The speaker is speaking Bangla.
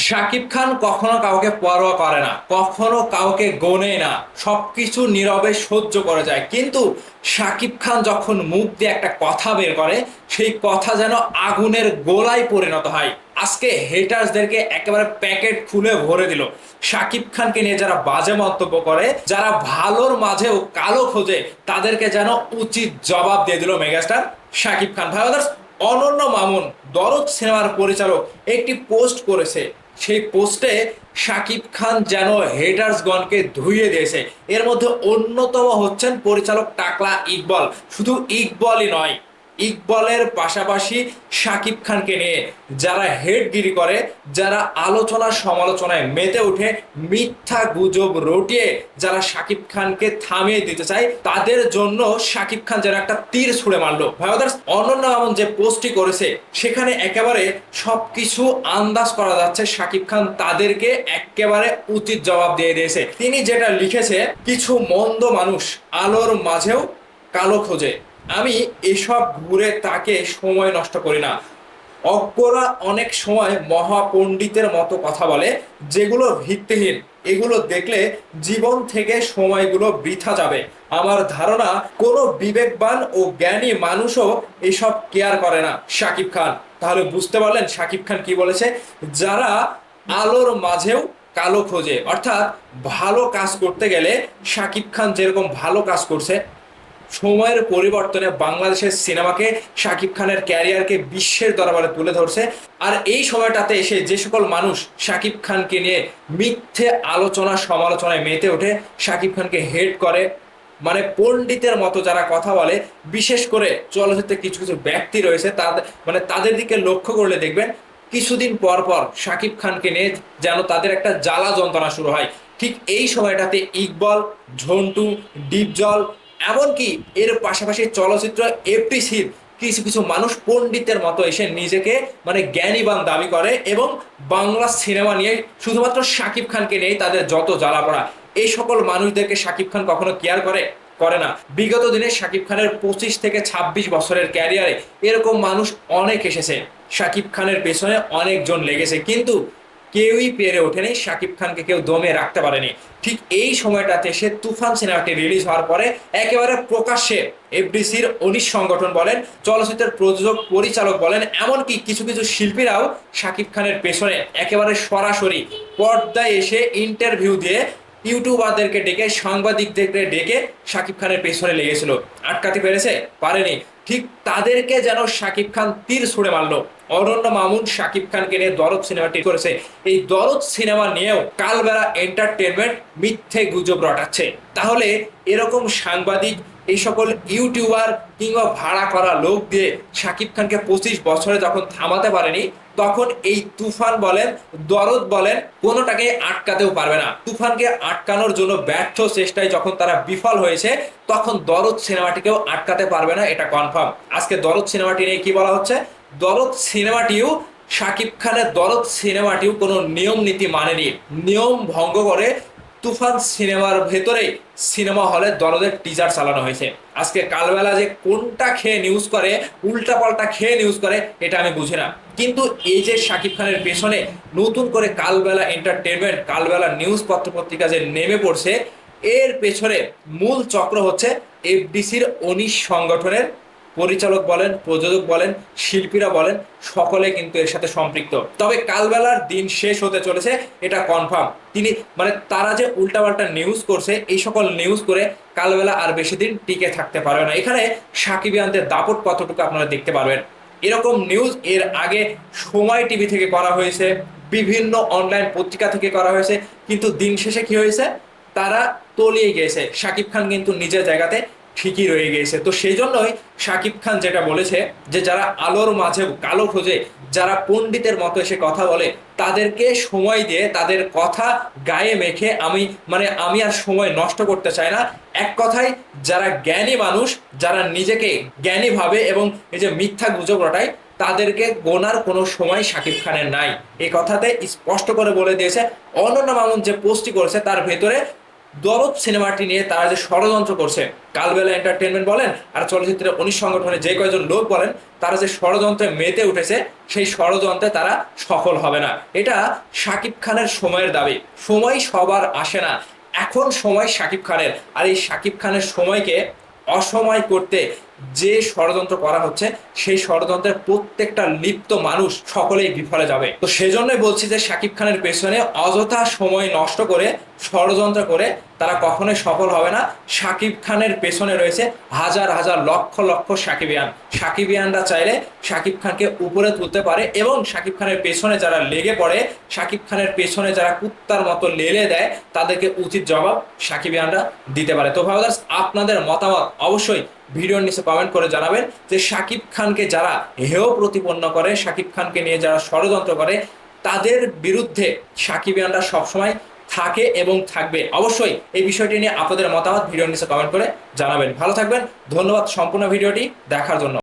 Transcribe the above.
শাকিব খান কখনো কাউকে পরোয়া করে না, কখনো কাউকে গোনে না, সবকিছু নীরবে সহ্য করে যায়। কিন্তু শাকিব খান যখন মুখ দিয়ে একটা কথা বের করে, সেই কথা যেন আগুনের গোলায় পরিণত হয়। আজকে হেটার্সদেরকে একেবারে প্যাকেট খুলে ভরে দিল। শাকিব খানকে নিয়ে যারা বাজে মন্তব্য করে, যারা ভালোর মাঝেও কালো খোঁজে, তাদেরকে যেন উচিত জবাব দিয়ে দিল মেগাস্টার শাকিব খান। ভাই অনন্য মামুন, দরদ সিনেমার পরিচালক, একটি পোস্ট করেছে। সেই পোস্টে শাকিব খান যেন হেটার্সগণকে ধুইয়ে দিয়েছে। এর মধ্যে অন্যতম হচ্ছেন পরিচালক টাকলা ইকবাল। শুধু ইকবালই নয়, ইকবালের পাশাপাশি শাকিব খানকে নিয়ে যারা হেডগিরি করে, যারা আলোচনা সমালোচনায় মেতে উঠে, মিথ্যা গুজব রটিয়ে যারা শাকিব খানকে থামিয়ে দিতে চায়, তাদের জন্য শাকিব খান যেন একটা তীর ছুঁড়ে মারলো। ভাই অনন্য মামুন যে পোস্টটি করেছে, সেখানে একেবারে সবকিছু আন্দাজ করা যাচ্ছে শাকিব খান তাদেরকে একেবারে উচিত জবাব দিয়ে দিয়েছে। তিনি যেটা লিখেছে, কিছু মন্দ মানুষ আলোর মাঝেও কালো খোঁজে, আমি এসব ঘুরে তাকে সময় নষ্ট করি না। অজ্ঞরা অনেক সময় মহাপণ্ডিতের মতো কথা বলে, যেগুলো ভিত্তিহীন। এগুলো দেখলে জীবন থেকে সময়গুলো বৃথা যাবে। আমার ধারণা কোনো বিবেকবান ও জ্ঞানী মানুষও এসব কেয়ার করে না। শাকিব খান, তাহলে বুঝতে পারলেন শাকিব খান কি বলেছে? যারা আলোর মাঝেও কালো খোঁজে, অর্থাৎ ভালো কাজ করতে গেলে শাকিব খান যেরকম ভালো কাজ করছে, সময়ের পরিবর্তনে বাংলাদেশের সিনেমাকে, শাকিব খানের ক্যারিয়ারকে বিশ্বের দরবারে তুলে ধরছে। আর এই সময়টাতে এসে যে সকল মানুষ শাকিব খানকে নিয়ে মিথ্যে আলোচনা সমালোচনায় মেতে ওঠে, শাকিব খানকে হেট করে, মানে পণ্ডিতের মতো যারা কথা বলে, বিশেষ করে চলচ্চিত্রে কিছু কিছু ব্যক্তি রয়েছে, তাদের মানে তাদের দিকে লক্ষ্য করলে দেখবেন কিছুদিন পর পর শাকিব খানকে নিয়ে যেন তাদের একটা জ্বালা যন্ত্রণা শুরু হয়। ঠিক এই সময়টাতে ইকবাল, ঝন্টু, ডিপজল, এমনকি এর পাশাপাশি চলচ্চিত্র এফটিসির কিছু কিছু মানুষ পণ্ডিতের মতো এসে নিজেকে মানে জ্ঞানীবান দাবি করে, এবং বাংলা সিনেমা নিয়ে শুধুমাত্র শাকিব খানকে নিয়েই তাদের যত জ্বালা পড়া। এই সকল মানুষদেরকে শাকিব খান কখনো কেয়ার করে করে না। বিগত দিনে শাকিব খানের 25 থেকে 26 বছরের ক্যারিয়ারে এরকম মানুষ অনেক এসেছে, শাকিব খানের পেছনে অনেকজন লেগেছে, কিন্তু কেউই পেরে ওঠেনি, শাকিব খানকে কেউ দমে রাখতে পারেনি। ঠিক এই সময়টাতে সে তুফান সিনেমাটি রিলিজ হওয়ার পরে একেবারে প্রকাশ্যে এফডিসির 19 সংগঠন বলেন, চলচ্চিত্রের প্রযোজক পরিচালক বলেন, এমনকি কিছু কিছু শিল্পীরাও শাকিব খানের পেছনে একেবারে সরাসরি পর্দায় এসে ইন্টারভিউ দিয়ে ইউটিউবারদেরকে ডেকে, সাংবাদিকদেরকে ডেকে শাকিব খানের পেছনে লেগেছিল। আটকাতে পেরেছে? পারেনি। ঠিক তাদেরকে যেন শাকিব খান তীর ছুঁড়ে মারলো। অনন্য মামুন শাকিব খানকে নিয়ে দরদ সিনেমাটি করেছে। এই দরদ সিনেমা নিয়েও কালবেলা এন্টারটেনমেন্ট মিথ্যে গুজব রটাচ্ছে। তাহলে এরকম সাংবাদিক, এই সকল ইউটিউবার কিংবা ভাড়া করা লোক দিয়ে শাকিব খানকে 25 বছরে যখন থামাতে পারেনি, তখন এই তুফান বলেন, দরদ বলেন, কোনোটাকে আটকাতেও পারবে না। তুফানকে আটকানোর জন্য ব্যর্থ চেষ্টায় যখন তারা বিফল হয়েছে, তখন দরদ সিনেমাটিকেও আটকাতে পারবে না, এটা কনফার্ম। আজকে দরদ সিনেমাটি নিয়ে কি বলা হচ্ছে? দরদ সিনেমাটিও, শাকিব খানের দরদ সিনেমাটিও কোনো নিয়ম নীতি মানেনি, নিয়ম ভঙ্গ করে তুফান সিনেমার ভেতরে সিনেমা হলে দরদের টিজার চালানো হয়েছে। আজকে কালবেলা যে কোনটা খেয়ে নিউজ করে, উল্টা পাল্টা খেয়ে নিউজ করে, এটা আমি বুঝি না। কিন্তু এই যে শাকিব খানের পেছনে নতুন করে কালবেলা এন্টারটেনমেন্ট, কালবেলা নিউজ পত্র পত্রিকা যে নেমে পড়ছে, এর পেছনে মূল চক্র হচ্ছে এফডিসির 19 সংগঠনের পরিচালক বলেন, প্রযোজক বলেন, শিল্পীরা বলেন, সকলে কিন্তু এর সাথে সম্পৃক্ত। তবে কালবেলার দিন শেষ হতে চলেছে, এটা কনফার্ম। তিনি মানে তারা যে উল্টাপাল্টা নিউজ করছে, এই সকল নিউজ করে কালবেলা আর বেশি দিন টিকে থাকতে পারবে না। এখানে সাকিবিয়ানদের দাপট কতটুকু আপনারা দেখতে পারবেন। এরকম নিউজ এর আগে সময় টিভি থেকে করা হয়েছে, বিভিন্ন অনলাইন পত্রিকা থেকে করা হয়েছে, কিন্তু দিন শেষে কি হয়েছে? তারা তলিয়ে গিয়েছে। শাকিব খান কিন্তু নিজের জায়গাতে ঠিকই রয়ে গিয়েছে। তো সেই জন্যই শাকিব খান যেটা বলেছে, যে যারা আলোর মাঝে কালো খোঁজে, যারা পণ্ডিতের মতো এসে কথা বলে, তাদেরকে সময় দিয়ে তাদের কথা গায়ে মেখে আমি আর সময় নষ্ট করতে চাই না। এক কথায়, যারা জ্ঞানী মানুষ, যারা নিজেকে জ্ঞানী ভাবে এবং এই যে মিথ্যা গুজব রটায়, তাদেরকে গোনার কোনো সময় শাকিব খানের নাই। এই কথাতে স্পষ্ট করে বলে দিয়েছে। অনন্য মামুন যে পোস্টটি করেছে, তার ভেতরে দরদ সিনেমাটি নিয়ে তারা যে ষড়যন্ত্র করছে, কালবেলা এন্টারটেনমেন্ট বলেন আর চলচ্চিত্রের 19 সংগঠনে যে কয়জন লোক বলেন, তারা যে ষড়যন্ত্রে মেতে উঠেছে, সেই ষড়যন্ত্রে তারা সফল হবে না। এটা শাকিব খানের সময়ের দাবি। সময় সবার আসে না, এখন সময় শাকিব খানের। আর এই শাকিব খানের সময়কে অসময় করতে যে ষড়যন্ত্র করা হচ্ছে, সেই ষড়যন্ত্রের প্রত্যেকটা লিপ্ত মানুষ সকলেই বিফলে যাবে। তো সেজন্যই বলছি যে শাকিব খানের পেছনে অযথা সময় নষ্ট করে ষড়যন্ত্র করে তারা কখনোই সফল হবে না। শাকিব খানের পেছনে রয়েছে হাজার হাজার লক্ষ লক্ষ সাকিবিয়ান। সাকিবিয়ানরা চাইলে শাকিব খানকে উপরে তুলতে পারে, এবং শাকিব খানের পেছনে যারা লেগে পড়ে, শাকিব খানের পেছনে যারা কুত্তার মতো লেলে দেয়, তাদেরকে উচিত জবাব সাকিবিয়ানরা দিতে পারে। তো ভাইয়ার্স, আপনাদের মতামত অবশ্যই ভিডিওর নিচে কমেন্ট করে জানাবেন যে শাকিব খানকে যারা হেয় প্রতিপন্ন করে, শাকিব খানকে নিয়ে যারা ষড়যন্ত্র করে, তাদের বিরুদ্ধে সাকিবিয়ানরা সবসময় থাকে এবং থাকবে। অবশ্যই এই বিষয়টি নিয়ে আপনাদের মতামত ভিডিওর নিচে কমেন্ট করে জানাবেন। ভালো থাকবেন, ধন্যবাদ সম্পূর্ণ ভিডিওটি দেখার জন্য।